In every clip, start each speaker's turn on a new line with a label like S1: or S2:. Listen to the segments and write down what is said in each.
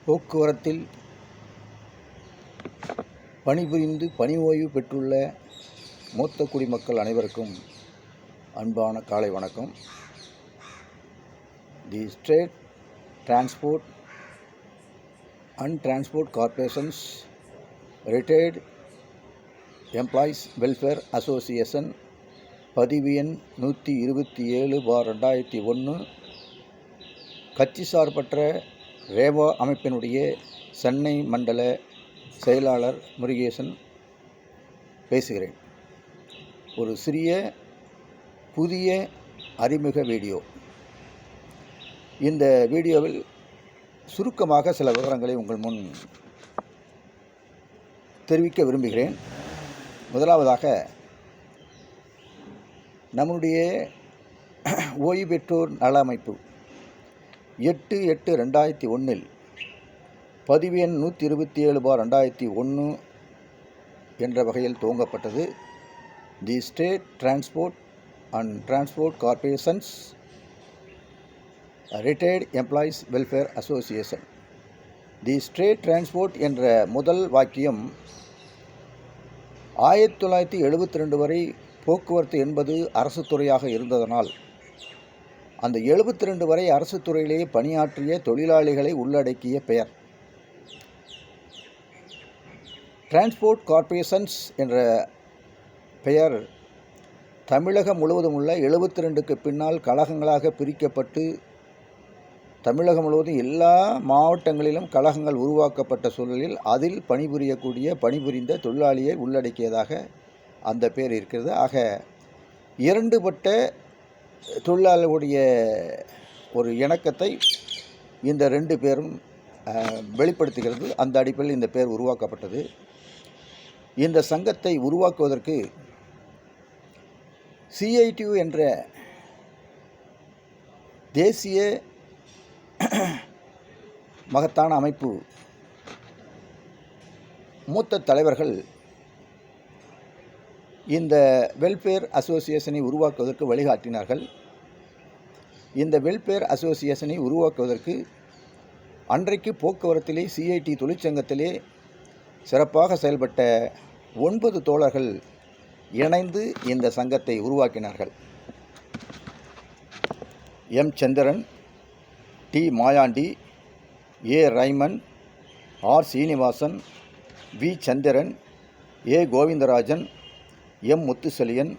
S1: போக்குவரத்தில் பணிபுரிந்து பணி ஓய்வு பெற்றுள்ள மூத்த குடிமக்கள் அனைவருக்கும் அன்பான காலை வணக்கம். தி state transport and transport corporations retired employees welfare association பதிவு எண் 127/2001 கட்சி சார்பற்ற ரேவா அமைப்பினுடைய சென்னை மண்டல செயலாளர் முருகேசன் பேசுகிறேன். ஒரு சிறிய புதிய அறிமுக வீடியோ. இந்த வீடியோவில் சுருக்கமாக சில விவரங்களை உங்கள் முன் தெரிவிக்க விரும்புகிறேன். முதலாவதாக, நம்முடைய ஓய்வு பெற்றோர் நல அமைப்பு 8/8/2001 பதிவு எண் 127/2001 என்ற வகையில் துவங்கப்பட்டது. The state transport and transport corporations retired employees welfare association. The state transport என்ற முதல் வாக்கியம் 1972 வரை போக்குவரத்து என்பது அரசு துறையாக இருந்ததனால் அந்த 72 வரை அரசு துறையிலேயே பணியாற்றிய தொழிலாளிகளை உள்ளடக்கிய பெயர். டிரான்ஸ்போர்ட் கார்ப்பரேஷன்ஸ் என்ற பெயர் தமிழகம் முழுவதும் உள்ள 72க்கு பின்னால் கழகங்களாக பிரிக்கப்பட்டு தமிழகம் முழுவதும் எல்லா மாவட்டங்களிலும் கழகங்கள் உருவாக்கப்பட்ட சூழலில் அதில் பணிபுரிந்த தொழிலாளியை உள்ளடக்கியதாக அந்த பேர் இருக்கிறது. ஆக இரண்டுபட்ட தொழிலாளர்களுடைய ஒரு இணக்கத்தை இந்த ரெண்டு பேரும் வெளிப்படுத்துகிறது. அந்த அடிப்படையில் இந்த பேர் உருவாக்கப்பட்டது. இந்த சங்கத்தை உருவாக்குவதற்கு CITU என்ற தேசிய மகத்தான அமைப்பு மூத்த தலைவர்கள் இந்த வெல்ஃபேர் அசோசியேஷனை உருவாக்குவதற்கு வழிகாட்டினார்கள். இந்த வெல்ஃபேர் அசோசியேஷனை உருவாக்குவதற்கு அன்றைக்கு போக்குவரத்திலே CIT தொழிற்சங்கத்திலே சிறப்பாக செயல்பட்ட 9 தோழர்கள் இணைந்து இந்த சங்கத்தை உருவாக்கினார்கள். M Chandran, T Mayandi, A Raiman, R Srinivasan, V Chandran, A Govindarajan, M Muthuchelian,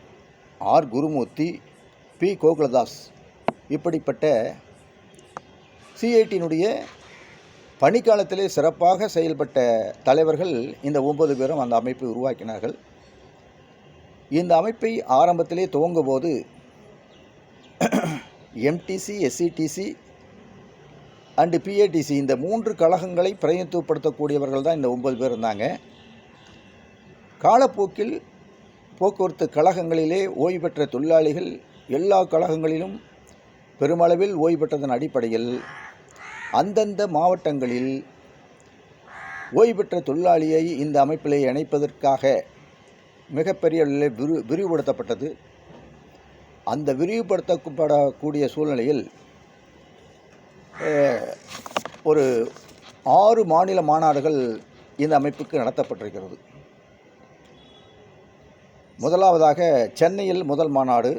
S1: R Gurumoorthy, P Gokuladas, இப்படிப்பட்ட CITயினுடைய பணிக்காலத்திலே சிறப்பாக செயல்பட்ட தலைவர்கள் இந்த 9 பேரும் அந்த அமைப்பை உருவாக்கினார்கள். இந்த அமைப்பை ஆரம்பத்திலே துவங்கும் போது MTC, SCTC அண்டு PATC இந்த 3 கழகங்களை பிரதிநிதித்துவப்படுத்தக்கூடியவர்கள் தான் இந்த 9 பேர் இருந்தாங்க. காலப்போக்கில் போக்குவரத்து கழகங்களிலே ஓய்வு பெற்ற தொழிலாளிகள் எல்லா கழகங்களிலும் பெருமளவில் ஓய்வு பெற்றதன் அடிப்படையில் அந்தந்த மாவட்டங்களில் ஓய்வு பெற்ற தொழிலாளியை இந்த அமைப்பிலே இணைப்பதற்காக மிகப்பெரிய விரிவுபடுத்தப்பட்டது. அந்த விரிவுபடுத்தப்படக்கூடிய சூழ்நிலையில் ஒரு 6 மாநில மாநாடுகள் இந்த அமைப்புக்கு நடத்தப்பட்டிருக்கிறது. முதலாவதாக சென்னையில் முதல் மாநாடு,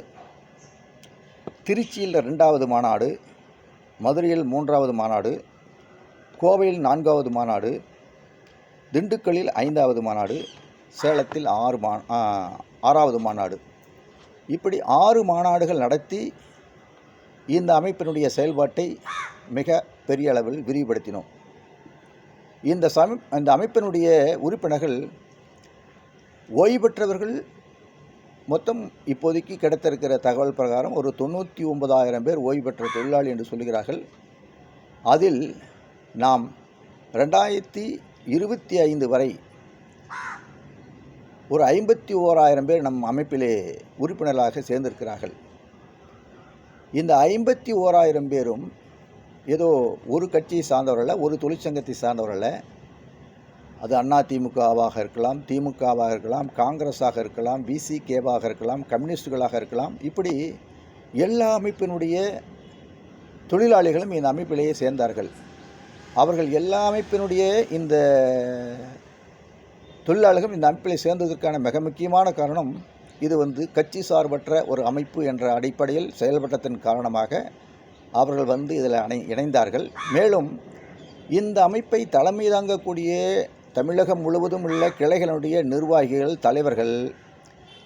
S1: திருச்சியில் 2வது மாநாடு, மதுரையில் 3வது மாநாடு, கோவையில் 4வது மாநாடு, திண்டுக்கல்லில் 5வது மாநாடு, சேலத்தில் 6வது மாநாடு. இப்படி 6 மாநாடுகள் நடத்தி இந்த அமைப்பினுடைய செயல்பாட்டை மிக பெரிய அளவில் விரிவுபடுத்தினோம். இந்த அமைப்பினுடைய உறுப்பினர்கள் ஓய்வு பெற்றவர்கள் மொத்தம் இப்போதைக்கு கிடைத்திருக்கிற தகவல் பிரகாரம் ஒரு 99,000 பேர் ஓய்வு பெற்ற தொழிலாளி என்று சொல்கிறார்கள். அதில் நாம் 2025 வரை ஒரு 51,000 பேர் நம் அமைப்பிலே உறுப்பினர்களாக சேர்ந்திருக்கிறார்கள். இந்த 51,000 பேரும் ஏதோ ஒரு கட்சியை சார்ந்தவர்கள, ஒரு தொழிற்சங்கத்தை சார்ந்தவர்கள. அது அதிமுகவாக இருக்கலாம், திமுகவாக இருக்கலாம், காங்கிரஸாக இருக்கலாம், VCKவாக இருக்கலாம், கம்யூனிஸ்டுகளாக இருக்கலாம். இப்படி எல்லா அமைப்பினுடைய தொழிலாளிகளும் இந்த அமைப்பிலேயே சேர்ந்தார்கள். அவர்கள் எல்லா அமைப்பினுடைய இந்த தொழிலாளர்கள் இந்த அமைப்பில் சேர்ந்ததற்கான மிக முக்கியமான காரணம் இது கட்சி சார்பற்ற ஒரு அமைப்பு என்ற அடிப்படையில் செயல்பட்டதன் காரணமாக அவர்கள் இதில் இணைந்தார்கள். மேலும் இந்த அமைப்பை தலைமை தாங்கக்கூடிய தமிழகம் முழுவதும் உள்ள கிளைகளுடைய நிர்வாகிகள், தலைவர்கள்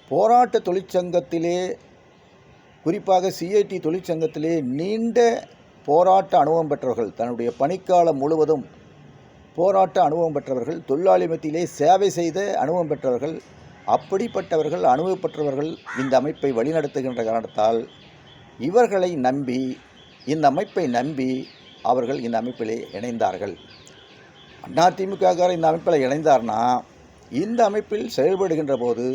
S1: போராட்ட தொழிற்சங்கத்திலே, குறிப்பாக சிஐடி தொழிற்சங்கத்திலே நீண்ட போராட்ட அனுபவம் பெற்றவர்கள், தன்னுடைய பணிக்காலம் முழுவதும் போராட்ட அனுபவம் பெற்றவர்கள், தொழிலாளி மத்தியிலே சேவை செய்த அனுபவம் பெற்றவர்கள், அப்படிப்பட்டவர்கள், அனுபவப்பெற்றவர்கள் இந்த அமைப்பை வழிநடத்துகின்ற காரணத்தால் இவர்களை நம்பி, இந்த அமைப்பை நம்பி அவர்கள் இந்த அமைப்பிலே இணைந்தார்கள். அதிமுககாரர் இந்த அமைப்பில் இணைந்தார்னா, இந்த அமைப்பில் செயல்படுகின்ற போது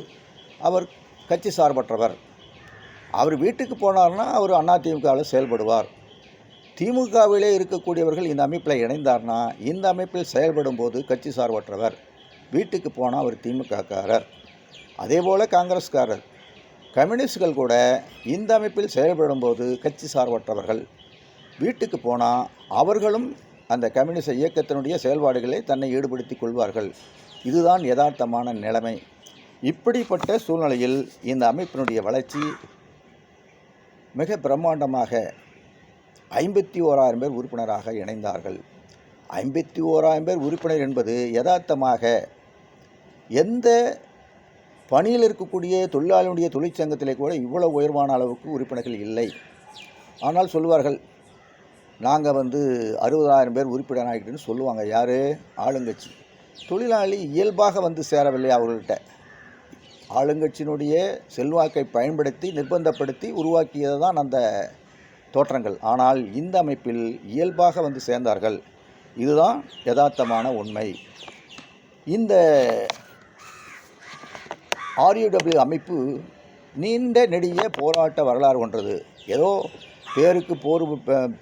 S1: அவர் கட்சி சார்பற்றவர். அவர் வீட்டுக்கு போனார்னா அவர் அதிமுகவில் செயல்படுவார். திமுகவிலே இருக்கக்கூடியவர்கள் இந்த அமைப்பில் இணைந்தார்னா, இந்த அமைப்பில் செயல்படும் போது கட்சி சார்பற்றவர். வீட்டுக்கு போனால் அவர் திமுககாரர். அதேபோல் காங்கிரஸ்காரர், கம்யூனிஸ்டுகள் கூட இந்த அமைப்பில் செயல்படும் போது கட்சி சார்பற்றவர்கள். வீட்டுக்கு போனால் அவர்களும் அந்த கம்யூனிஸ்ட் இயக்கத்தினுடைய செயல்பாடுகளை தன்னை ஈடுபடுத்தி கொள்வார்கள். இதுதான் யதார்த்தமான நிலைமை. இப்படிப்பட்ட சூழ்நிலையில் இந்த அமைப்பினுடைய வளர்ச்சி மிக பிரம்மாண்டமாக 51,000 பேர் உறுப்பினராக இணைந்தார்கள். 51,000 பேர் உறுப்பினர் என்பது யதார்த்தமாக எந்த பணியில் இருக்கக்கூடிய தொழிலாளியுடைய தொழிற்சங்கத்திலே கூட இவ்வளவு உயர்வான அளவுக்கு உறுப்பினர்கள் இல்லை. ஆனால் சொல்வார்கள், நாங்கள் 60,000 பேர் உறுப்பினர் ஆகிட்டுன்னு சொல்லுவாங்க. யார்? ஆளுங்கட்சி. தொழிலாளி இயல்பாக சேரவில்லை அவர்கள்ட்ட. ஆளுங்கட்சியினுடைய செல்வாக்கை பயன்படுத்தி நிர்பந்தப்படுத்தி உருவாக்கியது தான் அந்த தோற்றங்கள். ஆனால் இந்த அமைப்பில் இயல்பாக சேர்ந்தார்கள். இதுதான் யதார்த்தமான உண்மை. இந்த RUW அமைப்பு நீண்ட நெடிய போராட்ட வரலாறு கொண்டது. ஏதோ பேருக்கு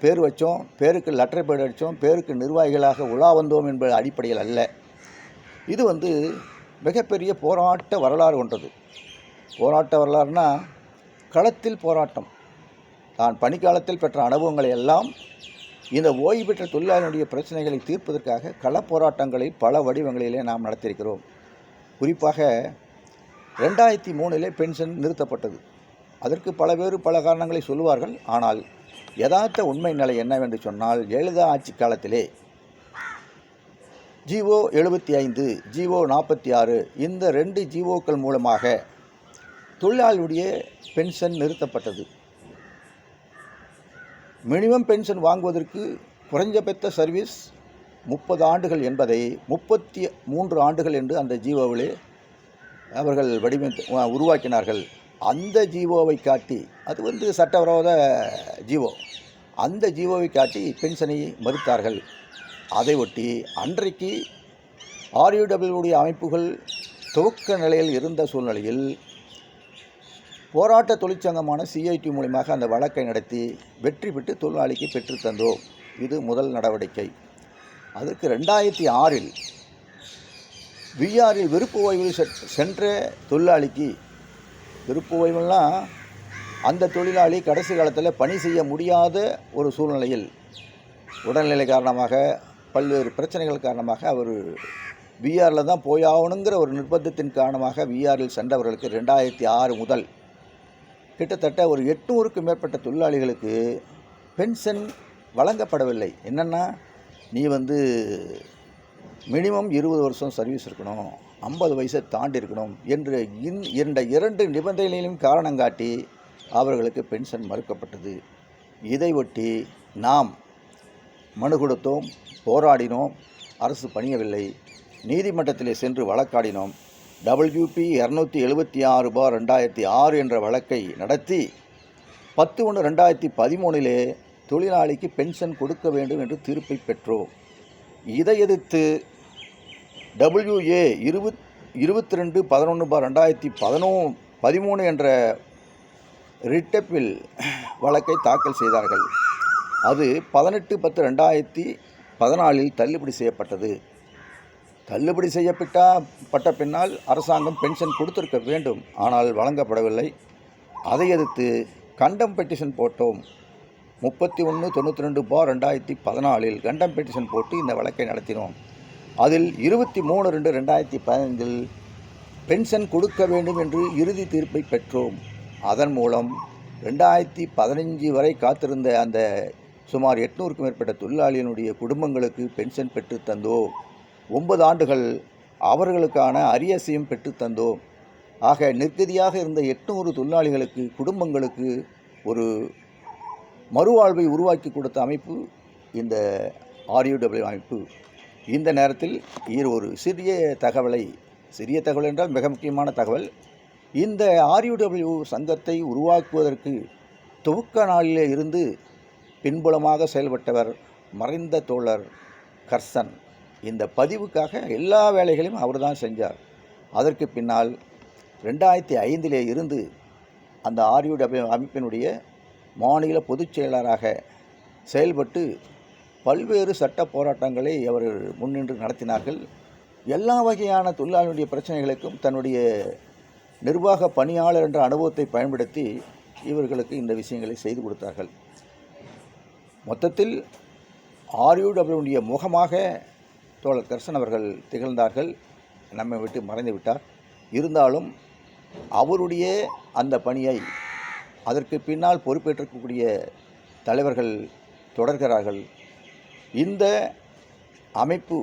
S1: பேர் வச்சோம், பேருக்கு லெட்டர் பேர் அடித்தோம், பேருக்கு நிர்வாகிகளாக உலா வந்தோம் என்பது அடிப்படையில் அல்ல. இது மிகப்பெரிய போராட்ட வரலாறு கொண்டது. போராட்ட வரலாறுனா களத்தில் போராட்டம். தான் பணிக்காலத்தில் பெற்ற அனுபவங்களை எல்லாம் இந்த ஓய்வு பெற்ற தொழிலாளர்களுடைய பிரச்சனைகளை தீர்ப்பதற்காக கள போராட்டங்களை பல வடிவங்களிலே நாம் நடத்தியிருக்கிறோம். குறிப்பாக 2003 பென்ஷன் நிறுத்தப்பட்டது. அதற்கு பல காரணங்களை சொல்லுவார்கள். ஆனால் யதார்த்த உண்மை நிலை என்னவென்று சொன்னால், ஜெயலலிதா ஆட்சி காலத்திலே ஜிஓ 75, ஜிஓ 46 இந்த 2 ஜிஓக்கள் மூலமாக தொழிலாளியுடைய பென்ஷன் நிறுத்தப்பட்டது. மினிமம் பென்ஷன் வாங்குவதற்கு குறைஞ்சபட்ச சர்வீஸ் 30 ஆண்டுகள் என்பதை 33 ஆண்டுகள் என்று அந்த ஜிஓவிலே அவர்கள் உருவாக்கினார்கள். அந்த ஜிஓவை காட்டி, அது சட்டவிரோத ஜிஓ, அந்த ஜிஓவை காட்டி பென்ஷனை மறுத்தார்கள். அதை ஒட்டி அன்றைக்கு RUW அமைப்புகள் துவக்க நிலையில் இருந்த சூழ்நிலையில் போராட்ட தொழிற்சங்கமான சிஐடி மூலமாக அந்த வழக்கை நடத்தி வெற்றி பெற்று தொழிலாளிக்கு பெற்றுத்தந்தோம். இது முதல் நடவடிக்கை. அதற்கு 2006 விஆரில் விருப்பு ஓய்வில் சென்ற தொழிலாளிக்கு, விருப்பு ஓய்வுலாம் அந்த தொழிலாளி கடைசி காலத்தில் பணி செய்ய முடியாத ஒரு சூழ்நிலையில் உடல்நிலை காரணமாக, பல்வேறு பிரச்சனைகள் காரணமாக அவர் விஆரில் தான் போயாகணுங்கிற ஒரு நிர்பந்தத்தின் காரணமாக விஆரில் சென்றவர்களுக்கு 2006 முதல் கிட்டத்தட்ட ஒரு 800க்கும் மேற்பட்ட தொழிலாளிகளுக்கு பென்ஷன் வழங்கப்படவில்லை. என்னென்னா, நீ மினிமம் 20 வருஷம் சர்வீஸ் இருக்கணும், 50 வயசை தாண்டி இருக்கணும் என்று இந்த 2 நிபந்தனைகளையும் காரணம் காட்டி அவர்களுக்கு பென்ஷன் மறுக்கப்பட்டது. இதை ஒட்டி நாம் மனு கொடுத்தோம், போராடினோம். அரசு பணியவில்லை. நீதிமன்றத்திலே சென்று வழக்காடினோம். WP 276/2006 என்ற வழக்கை நடத்தி 10/1/2013 தொழிலாளிக்கு பென்ஷன் கொடுக்க வேண்டும் என்று தீர்ப்பை பெற்றோம். இதை எதிர்த்து WA 22/11/2013 என்ற ரிட்டப்பில் வழக்கை தாக்கல் செய்தார்கள். அது 18/10/2014 தள்ளுபடி செய்யப்பட்டது. தள்ளுபடி செய்யப்பட்ட பின்னால் அரசாங்கம் பென்ஷன் கொடுத்திருக்க வேண்டும், ஆனால் வழங்கப்படவில்லை. அதை எதிர்த்து கண்டம் பெட்டிஷன் போட்டோம். 31/92/2014 கண்டம் பெட்டிஷன் போட்டு இந்த வழக்கை நடத்தினோம். அதில் 23/2/2015 பென்ஷன் கொடுக்க வேண்டும் என்று இறுதி தீர்ப்பை பெற்றோம். அதன் மூலம் 2015 வரை காத்திருந்த அந்த சுமார் 800க்கும் மேற்பட்ட தொழிலாளிகளுடைய குடும்பங்களுக்கு பென்ஷன் பெற்று தந்தோம். 9 ஆண்டுகள் அவர்களுக்கான அரியசையும் பெற்று தந்தோம். ஆக நிர்கதியாக இருந்த 800 தொழிலாளிகளுக்கு குடும்பங்களுக்கு ஒரு மறுவாழ்வை உருவாக்கி கொடுத்த அமைப்பு இந்த RUW அமைப்பு. இந்த நேரத்தில் ஒரு சிறிய தகவல் என்றால் மிக முக்கியமான தகவல். இந்த RUW சங்கத்தை உருவாக்குவதற்கு துவக்க நாளிலே இருந்து பின்புலமாக செயல்பட்டவர் மறைந்த தோழர் கர்சன். இந்த பதிவுக்காக எல்லா வேலைகளையும் அவர் தான் செஞ்சார். அதற்கு பின்னால் 2005 இருந்து அந்த RUW அமைப்பினுடைய மாநில பொதுச் செயலாளராக செயல்பட்டு பல்வேறு சட்ட போராட்டங்களை அவர்கள் முன்னின்று நடத்தினார்கள். எல்லா வகையான தொழிலாளர்களுடைய பிரச்சனைகளுக்கும் தன்னுடைய நிர்வாக பணியாளர் என்ற அனுபவத்தை பயன்படுத்தி இவர்களுக்கு இந்த விஷயங்களை செய்து கொடுத்தார்கள். மொத்தத்தில் RUW முகமாக தோழர் கர்சன் அவர்கள் திகழ்ந்தார்கள். நம்மை விட்டு மறைந்து விட்டார். இருந்தாலும் அவருடைய அந்த பணியை அதற்கு பின்னால் பொறுப்பேற்றக்கூடிய தலைவர்கள் தொடர்கிறார்கள். இந்த அமைப்பு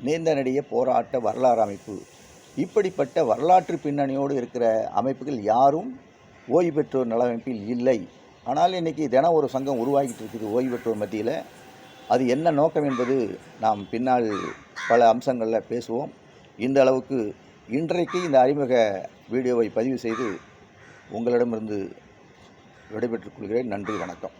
S1: நீண்ட நெடிய போராட்ட வரலாறு அமைப்பு. இப்படிப்பட்ட வரலாற்று பின்னணியோடு இருக்கிற அமைப்புகள் யாரும் ஓய்வு பெற்றோர் நல அமைப்பில் இல்லை. ஆனால் இன்றைக்கி தினம் ஒரு சங்கம் உருவாகிட்டு இருக்குது ஓய்வு பெற்றோர் மத்தியில். அது என்ன நோக்கம் என்பது நாம் பின்னால் பல அம்சங்களில் பேசுவோம். இந்த அளவுக்கு இன்றைக்கு இந்த அறிமுக வீடியோவை பதிவு செய்து உங்களிடமிருந்து விடைபெற்றுக் கொள்கிறேன். நன்றி, வணக்கம்.